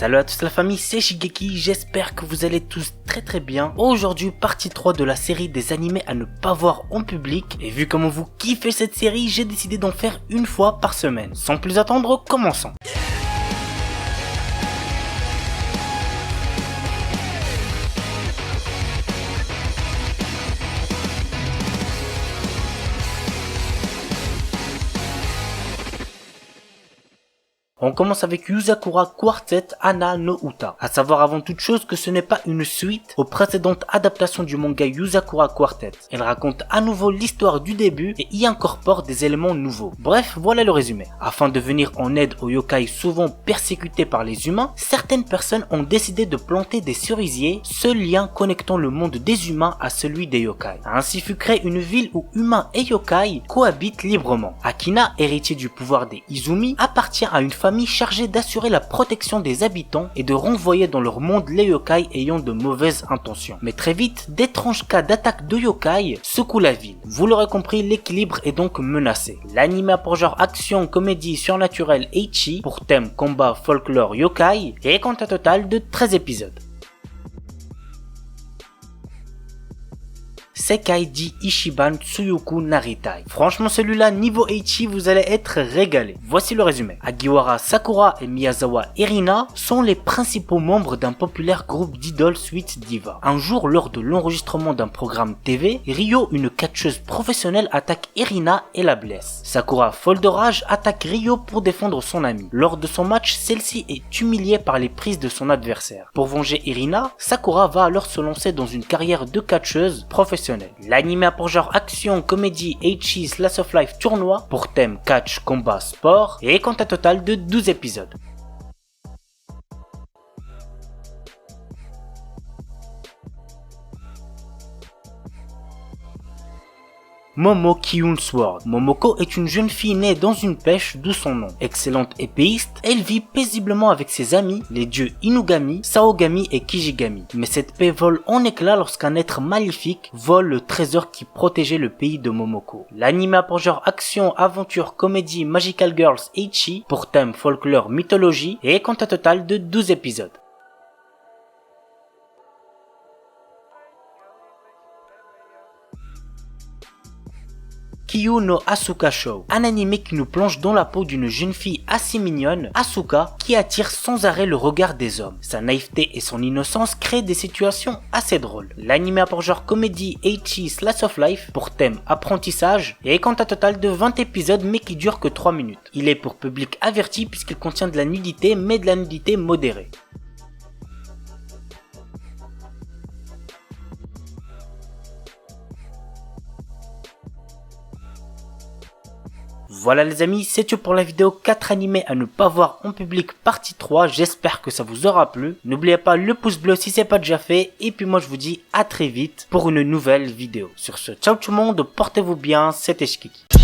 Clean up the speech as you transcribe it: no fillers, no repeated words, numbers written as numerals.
Salut à tous la famille, c'est Shigeki, j'espère que vous allez tous très bien. Aujourd'hui, partie 3 de la série des animés à ne pas voir en public. Et vu comment vous kiffez cette série, j'ai décidé d'en faire une fois par semaine. Sans plus attendre, commençons. On commence avec Yuzakura Quartet Hana no Uta. À savoir avant toute chose que ce n'est pas une suite aux précédentes adaptations du manga Yuzakura Quartet. Elle raconte à nouveau l'histoire du début et y incorpore des éléments nouveaux. Bref, voilà le résumé. Afin de venir en aide aux yokai souvent persécutés par les humains, certaines personnes ont décidé de planter des cerisiers, seul lien connectant le monde des humains à celui des yokai. Ainsi fut créée une ville où humains et yokai cohabitent librement. Akina, héritier du pouvoir des Izumi, appartient à une famille chargée d'assurer la protection des habitants et de renvoyer dans leur monde les yokai ayant de mauvaises intentions. Mais très vite, d'étranges cas d'attaque de yokai secouent la ville. Vous l'aurez compris, l'équilibre est donc menacé. L'anime a pour genre action, comédie, surnaturelle ecchi, pour thème combat, folklore, yokai, et compte un total de 13 épisodes. Sekkaiji Ichiban Tsuyoku Naritai. Franchement celui-là, niveau ecchi, vous allez être régalé. Voici le résumé. Hagiwara Sakura et Miyazawa Erina sont les principaux membres d'un populaire groupe d'idoles Sweet Diva. Un jour, lors de l'enregistrement d'un programme TV, Ryo, une catcheuse professionnelle, attaque Erina et la blesse. Sakura, folle de rage, attaque Ryo pour défendre son amie. Lors de son match, celle-ci est humiliée par les prises de son adversaire. Pour venger Erina, Sakura va alors se lancer dans une carrière de catcheuse professionnelle. L'anime a pour genre action, comédie, ecchi, slice of life, tournoi, pour thème catch, combat, sport, et compte un total de 12 épisodes. Momo Kyun Sword. Momoko est une jeune fille née dans une pêche, d'où son nom. Excellente épéiste, elle vit paisiblement avec ses amis, les dieux Inugami, Saogami et Kijigami. Mais cette paix vole en éclats lorsqu'un être maléfique vole le trésor qui protégeait le pays de Momoko. L'anime a pour genre action, aventure, comédie, magical girls, ecchi, pour thème folklore, mythologie, et compte un total de 12 épisodes. Kyu no Asuka Show, un anime qui nous plonge dans la peau d'une jeune fille assez mignonne, Asuka, qui attire sans arrêt le regard des hommes. Sa naïveté et son innocence créent des situations assez drôles. L'anime a pour genre comédie, ecchi, slice of life, pour thème apprentissage, et compte un total de 20 épisodes mais qui dure que 3 minutes. Il est pour public averti puisqu'il contient de la nudité mais de la nudité modérée. Voilà les amis, c'est tout pour la vidéo 4 animés à ne pas voir en public partie 3, j'espère que ça vous aura plu. N'oubliez pas le pouce bleu si c'est pas déjà fait, et puis moi je vous dis à très vite pour une nouvelle vidéo. Sur ce, ciao tout le monde, portez-vous bien, c'était Shigeki.